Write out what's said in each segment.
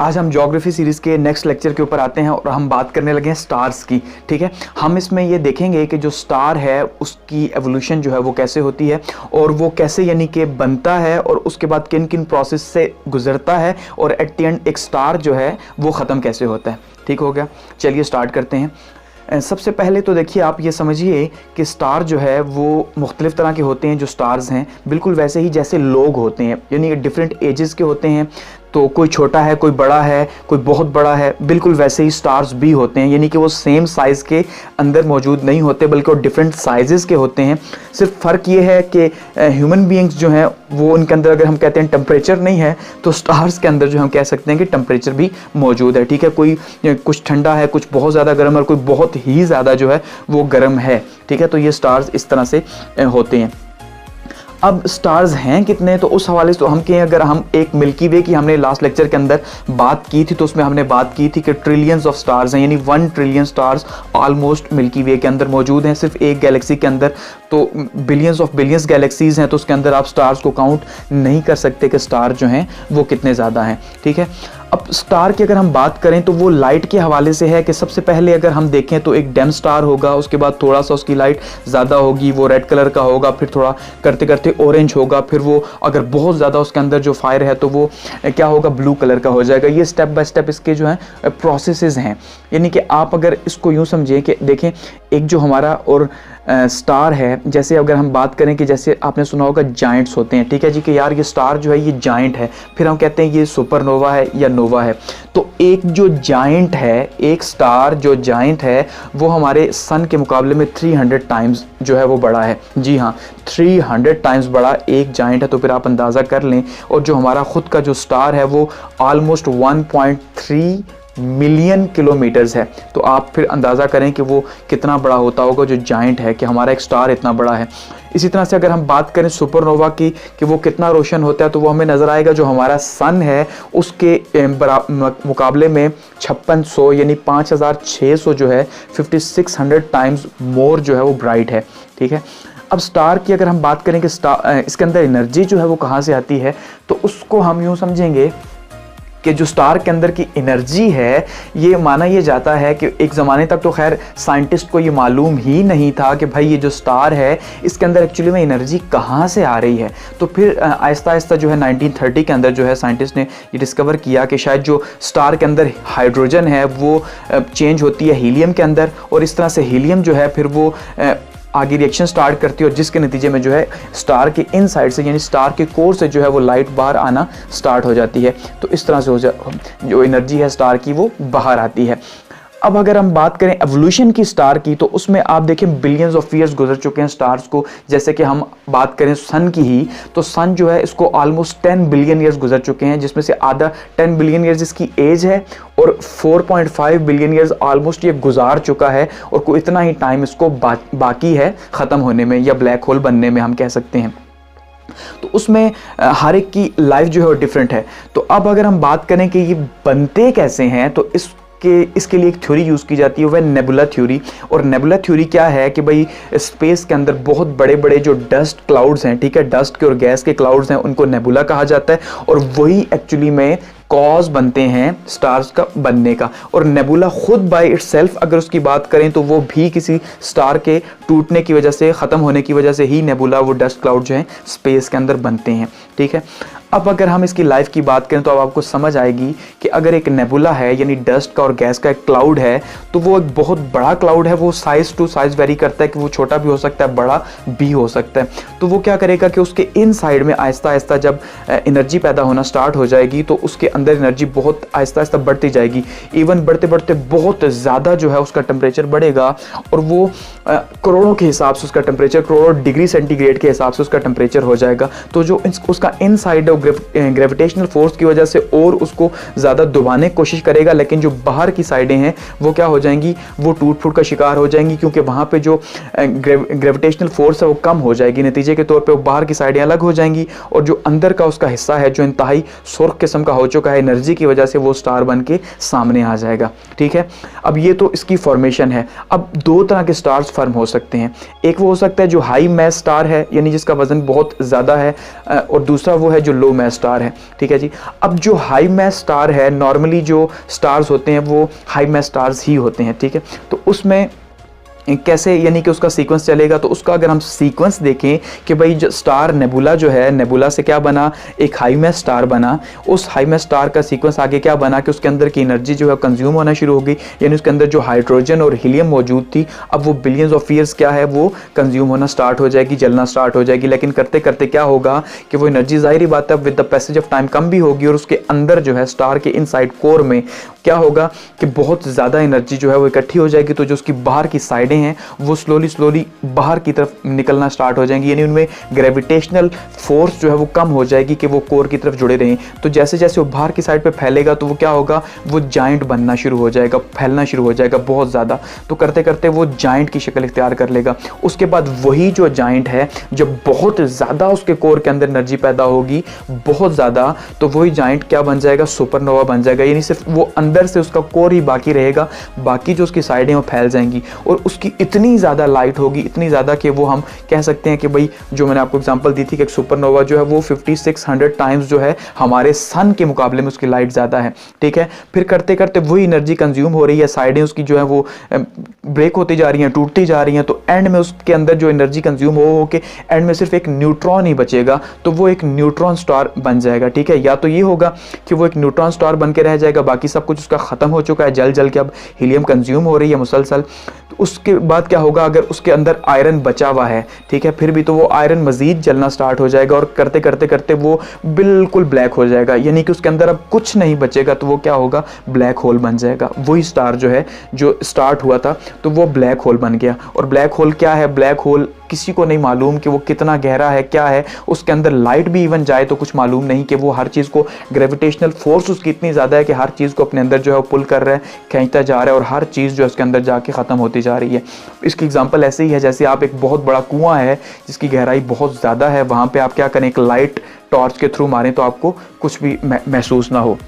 आज हम geography series के नेक्स्ट लेक्चर के ऊपर आते हैं और हम बात करने लगे हैं स्टार्स की। ठीक है, हम इसमें ये देखेंगे कि जो स्टार है उसकी एवोल्यूशन जो है वो कैसे होती है और वो कैसे यानी कि बनता है और उसके बाद किन किन प्रोसेस से गुजरता है और एट द एंड एक स्टार जो है वो ख़त्म कैसे होता है। ठीक हो गया, चलिए स्टार्ट करते हैं। सबसे पहले तो देखिए आप ये समझिए कि स्टार जो है वो मुख्तलिफ़ तरह के होते हैं। जो स्टार्स हैं बिल्कुल वैसे ही जैसे लोग होते हैं, यानी डिफरेंट एजेस के होते हैं। तो कोई छोटा है, कोई बड़ा है, कोई बहुत बड़ा है, बिल्कुल वैसे ही स्टार्स भी होते हैं। यानी कि वो सेम साइज़ के अंदर मौजूद नहीं होते बल्कि वो डिफरेंट साइजेस के होते हैं। सिर्फ फ़र्क ये है कि ह्यूमन बीइंग्स जो हैं वो उनके अंदर अगर हम कहते हैं टेम्परेचर नहीं है तो स्टार्स के अंदर जो हम कह सकते हैं कि टेम्परेचर भी मौजूद है। ठीक है, कोई कुछ ठंडा है, कुछ बहुत ज़्यादा गर्म और कोई बहुत ही ज़्यादा जो है वो गर्म है। ठीक है, तो ये स्टार्स इस तरह से होते हैं। अब स्टार्स हैं कितने, तो उस हवाले से तो हम कहें, अगर हम एक मिल्की वे की हमने लास्ट लेक्चर के अंदर बात की थी तो उसमें हमने बात की थी कि ट्रिलियंस ऑफ स्टार्स हैं, यानी 1 ट्रिलियन स्टार्स ऑलमोस्ट मिल्की वे के अंदर मौजूद हैं। सिर्फ एक गैलेक्सी के अंदर तो बिलियंस ऑफ बिलियंस गैलेक्सीज हैं, तो उसके अंदर आप स्टार्स को काउंट नहीं कर सकते कि स्टार जो हैं वो कितने ज़्यादा हैं। ठीक है, अब स्टार की अगर हम बात करें तो वो लाइट के हवाले से है कि सबसे पहले अगर हम देखें तो एक डेम स्टार होगा, उसके बाद थोड़ा सा उसकी लाइट ज़्यादा होगी, वो रेड कलर का होगा, फिर थोड़ा करते करते ऑरेंज होगा, फिर वो अगर बहुत ज़्यादा उसके अंदर जो फायर है तो वो क्या होगा, ब्लू कलर का हो जाएगा। ये स्टेप बाय स्टेप इसके जो हैं प्रोसेसेस हैं। यानी कि आप अगर इसको यूँ समझें कि देखें एक जो हमारा और स्टार है, जैसे अगर हम बात करें कि जैसे आपने सुना होगा जाइंट्स होते हैं। ठीक है जी, कि यार ये स्टार जो है ये जाइंट है, फिर हम कहते हैं ये सुपरनोवा है या नोवा है। तो एक जो जाइंट है, एक स्टार जो जाइंट है वो हमारे सन के मुकाबले में 300 टाइम्स जो है वो बड़ा है। जी हाँ, 300 टाइम्स बड़ा एक जाइंट है। तो फिर आप अंदाज़ा कर लें, और जो हमारा ख़ुद का जो स्टार है वो ऑलमोस्ट 1.3 मिलियन किलोमीटर्स है। तो आप फिर अंदाज़ा करें कि वो कितना बड़ा होता होगा जो जाइंट है, कि हमारा एक स्टार इतना बड़ा है। इसी तरह से अगर हम बात करें सुपरनोवा की कि वो कितना रोशन होता है, तो वो हमें नज़र आएगा जो हमारा सन है उसके मुकाबले में 5600 यानी 5600 जो है 5600 टाइम्स मोर जो है वो ब्राइट है। ठीक है, अब स्टार की अगर हम बात करें कि इसके अंदर एनर्जी जो है वो कहाँ से आती है, तो उसको हम यूँ समझेंगे कि जो स्टार के अंदर की एनर्जी है, ये माना ये जाता है कि एक ज़माने तक तो खैर साइंटिस्ट को ये मालूम ही नहीं था कि भाई ये जो स्टार है इसके अंदर एक्चुअली में एनर्जी कहाँ से आ रही है। तो फिर आहिस्ता आहिस्ता जो है 1930 के अंदर जो है साइंटिस्ट ने ये डिस्कवर किया कि शायद जो स्टार के अंदर हाइड्रोजन है वो चेंज होती है हीलियम के अंदर, और इस तरह से हीलियम जो है फिर वो आगे रिएक्शन स्टार्ट करती है, और जिसके नतीजे में जो है स्टार के इनसाइड से यानी स्टार के कोर से जो है वो लाइट बाहर आना स्टार्ट हो जाती है। तो इस तरह से जो एनर्जी है स्टार की वो बाहर आती है। अब अगर हम बात करें एवोल्यूशन की स्टार की, तो उसमें आप देखें बिलियंस ऑफ ईयर्स गुजर चुके हैं स्टार्स को। जैसे कि हम बात करें सन की ही, तो सन जो है इसको ऑलमोस्ट 10 बिलियन ईयर्स गुजर चुके हैं, जिसमें से आधा 10 बिलियन ईयर्स इसकी एज है और 4.5 बिलियन ईयर्स ऑलमोस्ट ये गुजार चुका है, और कोई इतना ही टाइम इसको बाकी है ख़त्म होने में या ब्लैक होल बनने में हम कह सकते हैं। तो उसमें हर एक की लाइफ जो है वो डिफरेंट है। तो अब अगर हम बात करें कि ये बनते कैसे हैं, तो इसके लिए एक थ्योरी यूज़ की जाती है, वह नेबुला थ्योरी। और नेबुला थ्योरी क्या है कि भाई स्पेस के अंदर बहुत बड़े बड़े जो डस्ट क्लाउड्स हैं, ठीक है, डस्ट के और गैस के क्लाउड्स हैं, उनको नेबुला कहा जाता है, और वही एक्चुअली में कॉज बनते हैं स्टार्स का बनने का। और नेबुला खुद बाय इटसेल्फ अगर उसकी बात करें तो वो भी किसी स्टार के टूटने की वजह से, ख़त्म होने की वजह से ही नेबुला, वो डस्ट क्लाउड जो हैं स्पेस के अंदर बनते हैं। ठीक है, अब अगर हम इसकी लाइफ की बात करें तो अब आपको समझ आएगी कि अगर एक नेबुला है यानी डस्ट का और गैस का एक क्लाउड है, तो वो एक बहुत बड़ा क्लाउड है। वो साइज़ टू साइज़ वेरी करता है कि वो छोटा भी हो सकता है, बड़ा भी हो सकता है। तो वो क्या करेगा कि उसके इन साइड में आहिस्ता आहिस्ता जब एनर्जी पैदा होना स्टार्ट हो जाएगी तो उसके अंदर एनर्जी बहुत आहिस्ता आहिस्ता बढ़ती जाएगी। इवन बढ़ते बढ़ते बहुत ज़्यादा जो है उसका टेम्परेचर बढ़ेगा, और वो करोड़ों के हिसाब से उसका टेम्परेचर, करोड़ों डिग्री सेंटीग्रेड के हिसाब से उसका टेम्परेचर हो जाएगा। तो जो उसका इन साइड ग्रेविटेशनल फोर्स की वजह से और उसको ज़्यादा दबाने की कोशिश करेगा, लेकिन जो बाहर की साइडें हैं वो क्या हो जाएंगी, वो टूट फूट का शिकार हो जाएंगी, क्योंकि वहाँ पे जो ग्रेविटेशनल फोर्स है वो कम हो जाएगी। नतीजे के तौर पे वो बाहर की साइडें अलग हो जाएंगी, और जो अंदर का उसका हिस्सा है जो इंतहाई सुर्ख किस्म का हो चुका है एनर्जी की वजह से, वो स्टार बन के सामने आ जाएगा। ठीक है, अब ये तो इसकी फॉर्मेशन है। अब दो तरह के स्टार्स फॉर्म हो सकते हैं। एक वो हो सकता है जो हाई मैस स्टार है, यानी जिसका वजन बहुत ज़्यादा है, और दूसरा वो है जो लो लो मैस स्टार है, ठीक है जी। अब जो हाई मैस स्टार है, नॉर्मली जो स्टार्स होते हैं वो हाई मैस स्टार्स ही होते हैं, ठीक है। तो उसमें कैसे यानी कि उसका सीक्वेंस चलेगा, तो उसका अगर हम सीक्वेंस देखें कि भाई जो स्टार नेबुला जो है, नेबुला से क्या बना, एक हाई मैस स्टार बना। उस हाई मैस स्टार का सीक्वेंस आगे क्या बना कि उसके अंदर की एनर्जी जो है कंज्यूम होना शुरू हो गई, यानी उसके अंदर जो हाइड्रोजन और हीलियम मौजूद थी अब वो बिलियंस ऑफ ईयर्स क्या है वो कंज्यूम होना स्टार्ट हो जाएगी, जलना स्टार्ट हो जाएगी। लेकिन करते करते क्या होगा कि वो एनर्जी ज़ाहिर बात है with the passage of time कम भी होगी, और उसके अंदर जो है स्टार के इनसाइड कोर में क्या होगा कि बहुत ज़्यादा एनर्जी जो है वो इकट्ठी हो जाएगी। तो जो उसकी बाहर की साइडें हैं वो स्लोली बाहर की तरफ निकलना स्टार्ट हो जाएंगी, यानी उनमें ग्रेविटेशनल फोर्स जो है वो कम हो जाएगी कि वो कोर की तरफ जुड़े रहें। तो जैसे जैसे वो बाहर की साइड पे फैलेगा तो वो क्या होगा, वो जाइंट बनना शुरू हो जाएगा, फैलना शुरू हो जाएगा बहुत ज़्यादा। तो करते करते वो जाइंट की शक्ल इख्तियार कर लेगा। उसके बाद वही जो जाइंट है, जब बहुत ज़्यादा उसके कोर के अंदर एनर्जी पैदा होगी बहुत ज़्यादा, तो वही जाइंट क्या बन जाएगा, सुपरनोवा बन जाएगा। यानी सिर्फ वो अंदर से उसका कोर ही बाकी रहेगा, बाकी जो उसकी साइडें वो फैल जाएंगी, और उसकी इतनी ज़्यादा लाइट होगी, इतनी ज़्यादा कि वो हम कह सकते हैं कि भाई जो मैंने आपको एग्जांपल दी थी कि एक सुपरनोवा जो है वो 5600 टाइम्स जो है हमारे सन के मुकाबले में उसकी लाइट ज़्यादा है, ठीक है। फिर करते करते वही एनर्जी कंज्यूम हो रही है, साइडें उसकी जो है वो ब्रेक होती जा रही हैं, टूटती जा रही हैं। तो एंड में उसके अंदर जो एनर्जी कंज्यूम हो के एंड में सिर्फ एक न्यूट्रॉन ही बचेगा, तो वो एक न्यूट्रॉन स्टार बन जाएगा, ठीक है। या तो ये होगा कि वो एक न्यूट्रॉन स्टार बन के रह जाएगा, बाकी सब कुछ उसका ख़त्म हो चुका है, जल जल के अब हीलियम कंज्यूम हो रही है मुसलसल। तो उसके बाद क्या होगा, अगर उसके अंदर आयरन बचा हुआ है, ठीक है, फिर भी तो वो आयरन मजीद जलना स्टार्ट हो जाएगा, और करते करते करते वो बिल्कुल ब्लैक हो जाएगा, यानी कि उसके अंदर अब कुछ नहीं बचेगा। तो वो क्या होगा, ब्लैक होल बन जाएगा। वही स्टार जो है जो स्टार्ट हुआ था तो वो ब्लैक होल बन गया। और ब्लैक होल क्या है, ब्लैक होल किसी को नहीं मालूम कि वो कितना गहरा है, क्या है, उसके अंदर लाइट भी इवन जाए तो कुछ मालूम नहीं कि वो हर चीज़ को, ग्रेविटेशनल फोर्स उसकी इतनी ज़्यादा है कि हर चीज़ को अपने अंदर जो है वो पुल कर रहा है, खींचता जा रहा है, और हर चीज़ जो है उसके अंदर जाके ख़त्म होती जा रही है। इसकी एग्जांपल ऐसे ही है जैसे आप एक बहुत बड़ा कुआं है जिसकी गहराई बहुत ज़्यादा है, वहाँ पर आप क्या करें, एक लाइट टॉर्च के थ्रू मारें तो आपको कुछ भी महसूस ना हो।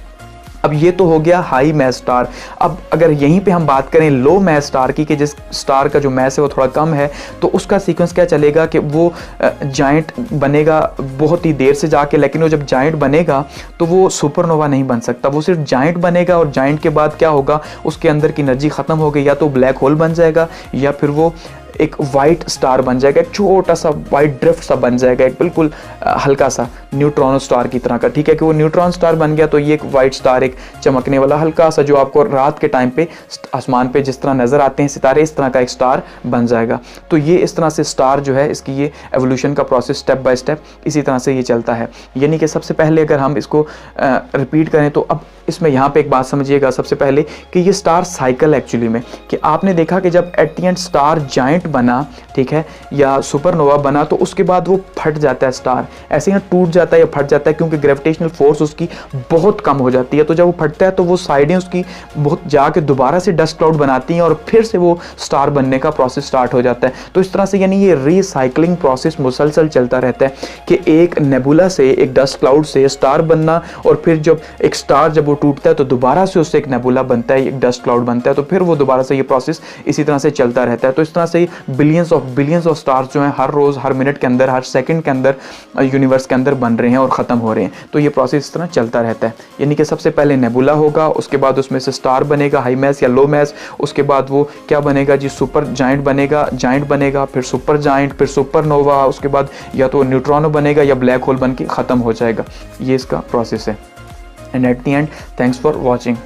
अब ये तो हो गया हाई मैस स्टार। अब अगर यहीं पे हम बात करें लो मैस स्टार की, कि जिस स्टार का जो मैस है वो थोड़ा कम है, तो उसका सीक्वेंस क्या चलेगा कि वो जाइंट बनेगा बहुत ही देर से जाके, लेकिन वो जब जाइंट बनेगा तो वो सुपरनोवा नहीं बन सकता, वो सिर्फ जाइंट बनेगा। और जाइंट के बाद क्या होगा, उसके अंदर की एनर्जी ख़त्म हो गई, या तो ब्लैक होल बन जाएगा या फिर वो एक वाइट स्टार बन जाएगा, एक छोटा सा वाइट ड्रिफ्ट सा बन जाएगा, एक बिल्कुल हल्का सा न्यूट्रॉन स्टार की तरह का, ठीक है। कि वो न्यूट्रॉन स्टार बन गया तो ये एक वाइट स्टार, एक चमकने वाला हल्का सा, जो आपको रात के टाइम पे आसमान पे जिस तरह नज़र आते हैं सितारे, इस तरह का एक स्टार बन जाएगा। तो ये इस तरह से स्टार जो है, इसकी ये एवोल्यूशन का प्रोसेस स्टेप बाय स्टेप इसी तरह से ये चलता है। यानी कि सबसे पहले अगर हम इसको रिपीट करें तो अब इसमें यहाँ पे एक बात समझिएगा सबसे पहले कि ये स्टार साइकिल एक्चुअली में, कि आपने देखा कि जब at the end star giant बना, ठीक है, या सुपरनोवा बना, तो उसके बाद वो फट जाता है स्टार, ऐसे ही टूट जाता है या फट जाता है, क्योंकि ग्रेविटेशनल फोर्स उसकी बहुत कम हो जाती है। तो जब वो फटता है तो वो साइडें उसकी बहुत जाके दोबारा से डस्ट क्लाउड बनाती हैं, और फिर से वो स्टार बनने का प्रोसेस स्टार्ट हो जाता है। तो इस तरह से यानी ये रीसाइक्लिंग प्रोसेस मुसलसल चलता रहता है कि एक नेबुला से, एक डस्ट क्लाउड से स्टार बनना, और फिर जब एक स्टार जब टूटता है तो दोबारा से उससे एक नेबुला बनता है, एक डस्ट क्लाउड बनता है, तो फिर वो दोबारा से ये प्रोसेस इसी तरह से चलता रहता है। तो इस तरह से बिलियंस ऑफ स्टार्स जो हैं हर रोज़, हर मिनट के अंदर, हर सेकंड के अंदर यूनिवर्स के अंदर बन रहे हैं और ख़त्म हो रहे हैं। तो ये प्रोसेस इस तरह चलता रहता है। यानी कि सबसे पहले नेबुला होगा, उसके बाद उसमें से स्टार बनेगा, हाई मैस या लो मैस, उसके बाद वो क्या बनेगा जी, सुपर जाइंट बनेगा, फिर सुपर जाइंट, फिर सुपरनोवा, उसके बाद या तो न्यूट्रॉनो बनेगा या ब्लैक होल बन के ख़त्म हो जाएगा। ये इसका प्रोसेस है। And at the end, thanks for watching.